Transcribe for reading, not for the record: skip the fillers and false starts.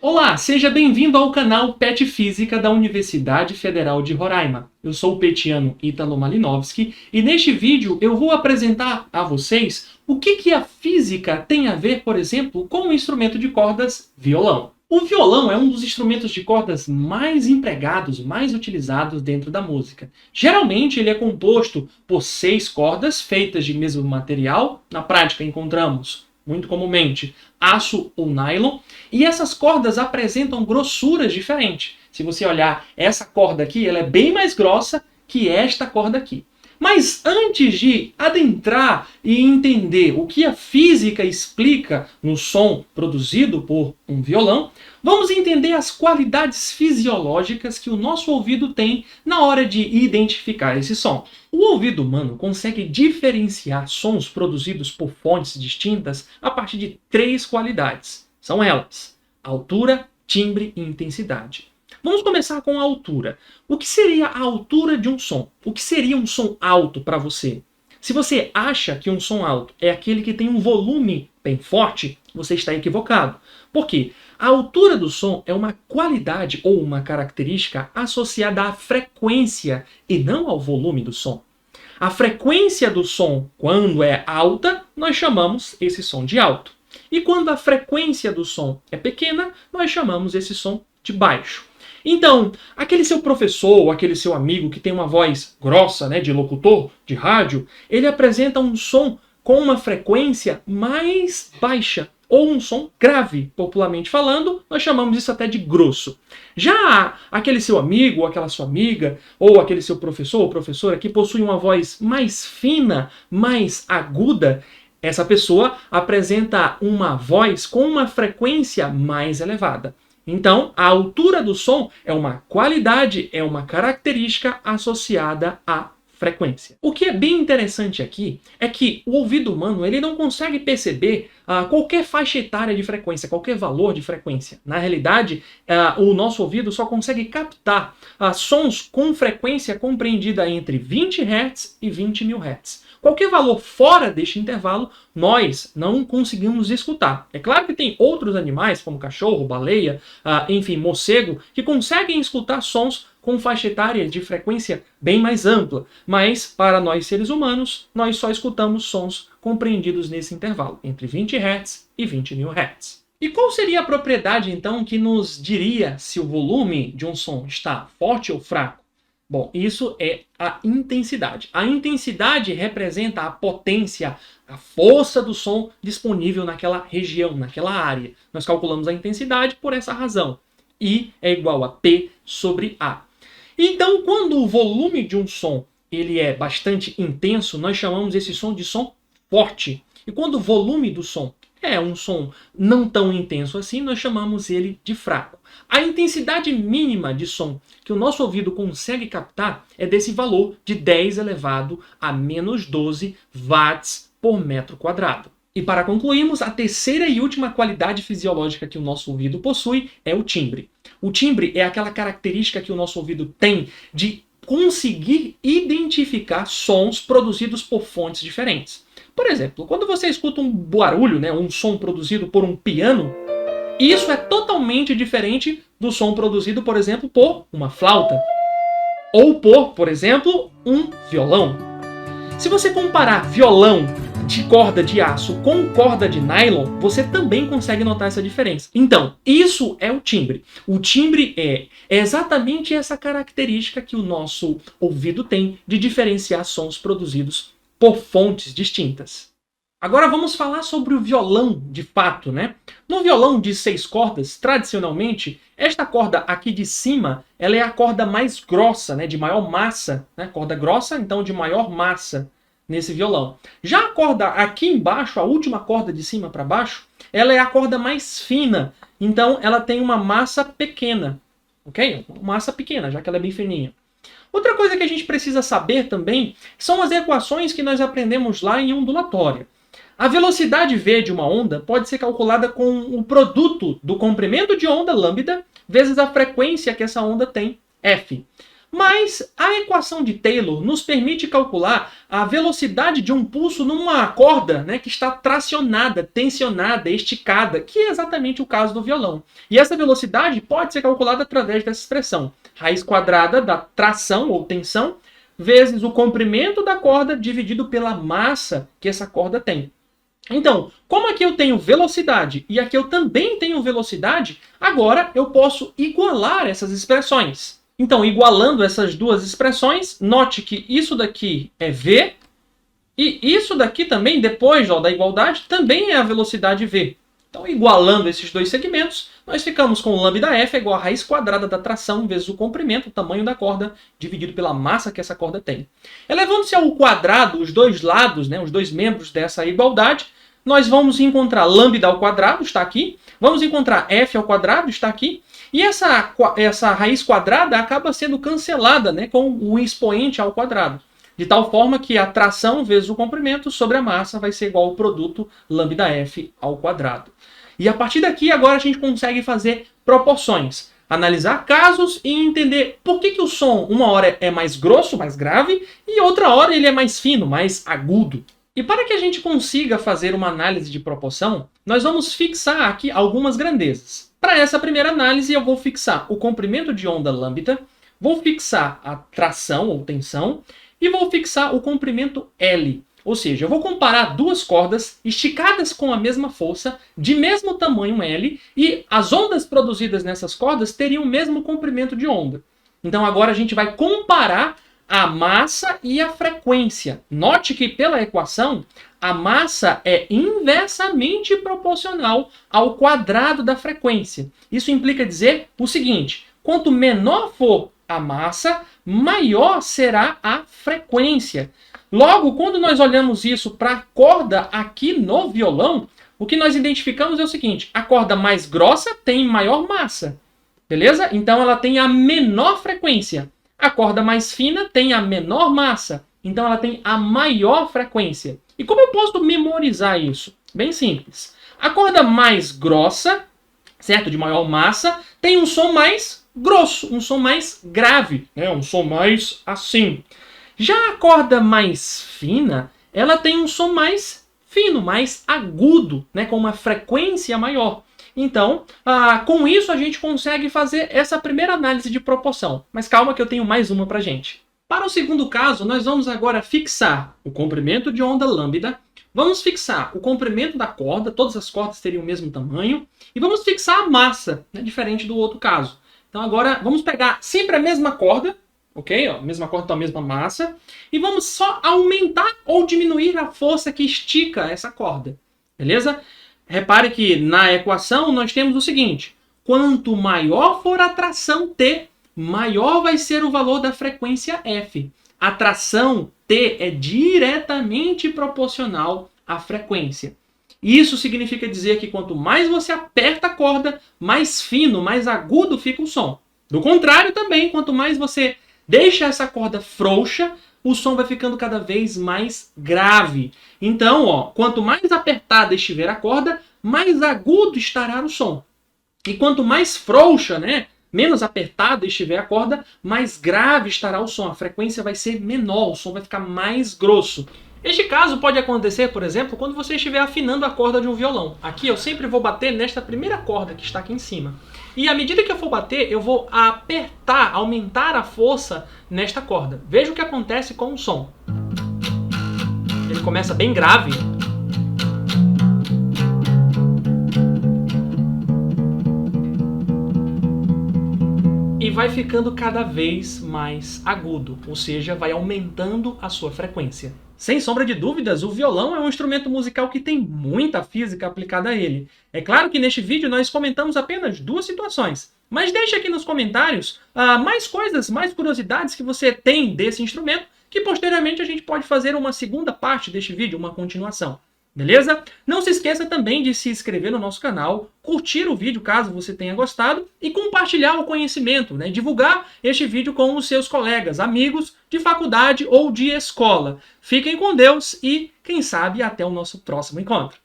Olá, seja bem-vindo ao canal PET Física da Universidade Federal de Roraima. Eu sou o petiano Ítalo Malinovski e neste vídeo eu vou apresentar a vocês o que a física tem a ver, por exemplo, com o instrumento de cordas violão. O violão é um dos instrumentos de cordas mais empregados, mais utilizados dentro da música. Geralmente ele é composto por 6 cordas feitas de mesmo material. Na prática encontramos muito comumente, aço ou nylon, e essas cordas apresentam grossuras diferentes. Se você olhar essa corda aqui, ela é bem mais grossa que esta corda aqui. Mas antes de adentrar e entender o que a física explica no som produzido por um violão, vamos entender as qualidades fisiológicas que o nosso ouvido tem na hora de identificar esse som. O ouvido humano consegue diferenciar sons produzidos por fontes distintas a partir de 3 qualidades. São elas: altura, timbre e intensidade. Vamos começar com a altura. O que seria a altura de um som? O que seria um som alto para você? Se você acha que um som alto é aquele que tem um volume bem forte, você está equivocado. Por quê? A altura do som é uma qualidade ou uma característica associada à frequência e não ao volume do som. A frequência do som, quando é alta, nós chamamos esse som de alto. E quando a frequência do som é pequena, nós chamamos esse som de baixo. Então, aquele seu professor ou aquele seu amigo que tem uma voz grossa, de locutor, de rádio, ele apresenta um som com uma frequência mais baixa, ou um som grave, popularmente falando, nós chamamos isso até de grosso. Já aquele seu amigo, ou aquela sua amiga, ou aquele seu professor ou professora que possui uma voz mais fina, mais aguda, essa pessoa apresenta uma voz com uma frequência mais elevada. Então, a altura do som é uma qualidade, é uma característica associada à frequência. O que é bem interessante aqui é que o ouvido humano ele não consegue perceber qualquer faixa etária de frequência, qualquer valor de frequência. Na realidade, o nosso ouvido só consegue captar sons com frequência compreendida entre 20 Hz e 20.000 Hz. Qualquer valor fora deste intervalo, nós não conseguimos escutar. É claro que tem outros animais, como cachorro, baleia, enfim, morcego, que conseguem escutar sons com faixa etária de frequência bem mais ampla. Mas, para nós seres humanos, nós só escutamos sons compreendidos nesse intervalo, entre 20 Hz e 20.000 Hz. E qual seria a propriedade, então, que nos diria se o volume de um som está forte ou fraco? Bom, isso é a intensidade. A intensidade representa a potência, a força do som disponível naquela região, naquela área. Nós calculamos a intensidade por essa razão. I é igual a P sobre A. Então, quando o volume de um som ele é bastante intenso, nós chamamos esse som de som forte. E quando o volume do som é um som não tão intenso assim, nós chamamos ele de fraco. A intensidade mínima de som que o nosso ouvido consegue captar é desse valor de 10 elevado a menos 12 watts por metro quadrado. E para concluirmos, a terceira e última qualidade fisiológica que o nosso ouvido possui é o timbre. O timbre é aquela característica que o nosso ouvido tem de conseguir identificar sons produzidos por fontes diferentes. Por exemplo, quando você escuta um barulho, um som produzido por um piano, isso é totalmente diferente do som produzido, por exemplo, por uma flauta. Ou por exemplo, um violão. Se você comparar violão de corda de aço com corda de nylon, você também consegue notar essa diferença. Então, isso é o timbre. O timbre é exatamente essa característica que o nosso ouvido tem de diferenciar sons produzidos por fontes distintas. Agora vamos falar sobre o violão de fato, No violão de 6 cordas, tradicionalmente, esta corda aqui de cima, ela é a corda mais grossa, de maior massa, Corda grossa, então de maior massa nesse violão. Já a corda aqui embaixo, a última corda de cima para baixo, ela é a corda mais fina, então ela tem uma massa pequena, ok? Uma massa pequena, já que ela é bem fininha. Outra coisa que a gente precisa saber também são as equações que nós aprendemos lá em ondulatória. A velocidade v de uma onda pode ser calculada com o produto do comprimento de onda, lambda, vezes a frequência que essa onda tem, f. Mas a equação de Taylor nos permite calcular a velocidade de um pulso numa corda, né, que está tracionada, tensionada, esticada, que é exatamente o caso do violão. E essa velocidade pode ser calculada através dessa expressão, raiz quadrada da tração ou tensão, vezes o comprimento da corda dividido pela massa que essa corda tem. Então, como aqui eu tenho velocidade e aqui eu também tenho velocidade, agora eu posso igualar essas expressões. Então, igualando essas duas expressões, note que isso daqui é v, e isso daqui também, depois da igualdade, também é a velocidade v. Então, igualando esses dois segmentos, nós ficamos com lambda_f igual a raiz quadrada da tração vezes o comprimento, o tamanho da corda, dividido pela massa que essa corda tem. Elevando-se ao quadrado, os dois lados, né, os dois membros dessa igualdade, nós vamos encontrar lambda ao quadrado, está aqui, vamos encontrar f ao quadrado, está aqui, e essa raiz quadrada acaba sendo cancelada, né, com o expoente ao quadrado. De tal forma que a tração vezes o comprimento sobre a massa vai ser igual ao produto lambda_f ao quadrado. E a partir daqui, agora a gente consegue fazer proporções. Analisar casos e entender por que o som, uma hora é mais grosso, mais grave, e outra hora ele é mais fino, mais agudo. E para que a gente consiga fazer uma análise de proporção, nós vamos fixar aqui algumas grandezas. Para essa primeira análise, eu vou fixar o comprimento de onda lambda, vou fixar a tração ou tensão, e vou fixar o comprimento L. Ou seja, eu vou comparar duas cordas esticadas com a mesma força, de mesmo tamanho L, e as ondas produzidas nessas cordas teriam o mesmo comprimento de onda. Então agora a gente vai comparar a massa e a frequência. Note que pela equação, a massa é inversamente proporcional ao quadrado da frequência. Isso implica dizer o seguinte: quanto menor for a massa, maior será a frequência. Logo, quando nós olhamos isso para a corda aqui no violão, o que nós identificamos é o seguinte: a corda mais grossa tem maior massa, beleza? Então ela tem a menor frequência. A corda mais fina tem a menor massa, então ela tem a maior frequência. E como eu posso memorizar isso? Bem simples. A corda mais grossa, certo, de maior massa, tem um som mais grosso, um som mais grave, né? Um som mais assim. Já a corda mais fina, ela tem um som mais fino, mais agudo, né? Com uma frequência maior. Então, com isso a gente consegue fazer essa primeira análise de proporção. Mas calma que eu tenho mais uma pra gente. Para o segundo caso, nós vamos agora fixar o comprimento de onda lambda, vamos fixar o comprimento da corda, todas as cordas teriam o mesmo tamanho, e vamos fixar a massa, né? Diferente do outro caso. Então agora vamos pegar sempre a mesma corda, ok? Ó, mesma corda com a mesma massa, e vamos só aumentar ou diminuir a força que estica essa corda, beleza? Repare que na equação nós temos o seguinte: quanto maior for a tração T, maior vai ser o valor da frequência F. A tração T é diretamente proporcional à frequência. Isso significa dizer que quanto mais você aperta a corda, mais fino, mais agudo fica o som. Do contrário também, quanto mais você deixa essa corda frouxa, o som vai ficando cada vez mais grave. Então, ó, quanto mais apertada estiver a corda, mais agudo estará o som. E quanto mais frouxa, né, menos apertada estiver a corda, mais grave estará o som. A frequência vai ser menor, o som vai ficar mais grosso. Este caso pode acontecer, por exemplo, quando você estiver afinando a corda de um violão. Aqui eu sempre vou bater nesta primeira corda que está aqui em cima. E à medida que eu for bater, eu vou apertar, aumentar a força nesta corda. Veja o que acontece com o som. Ele começa bem grave. E vai ficando cada vez mais agudo, ou seja, vai aumentando a sua frequência. Sem sombra de dúvidas, o violão é um instrumento musical que tem muita física aplicada a ele. É claro que neste vídeo nós comentamos apenas duas situações, mas deixe aqui nos comentários mais coisas, mais curiosidades que você tem desse instrumento, que posteriormente a gente pode fazer uma segunda parte deste vídeo, uma continuação. Beleza? Não se esqueça também de se inscrever no nosso canal, curtir o vídeo caso você tenha gostado e compartilhar o conhecimento, né? Divulgar este vídeo com os seus colegas, amigos de faculdade ou de escola. Fiquem com Deus e, quem sabe, até o nosso próximo encontro.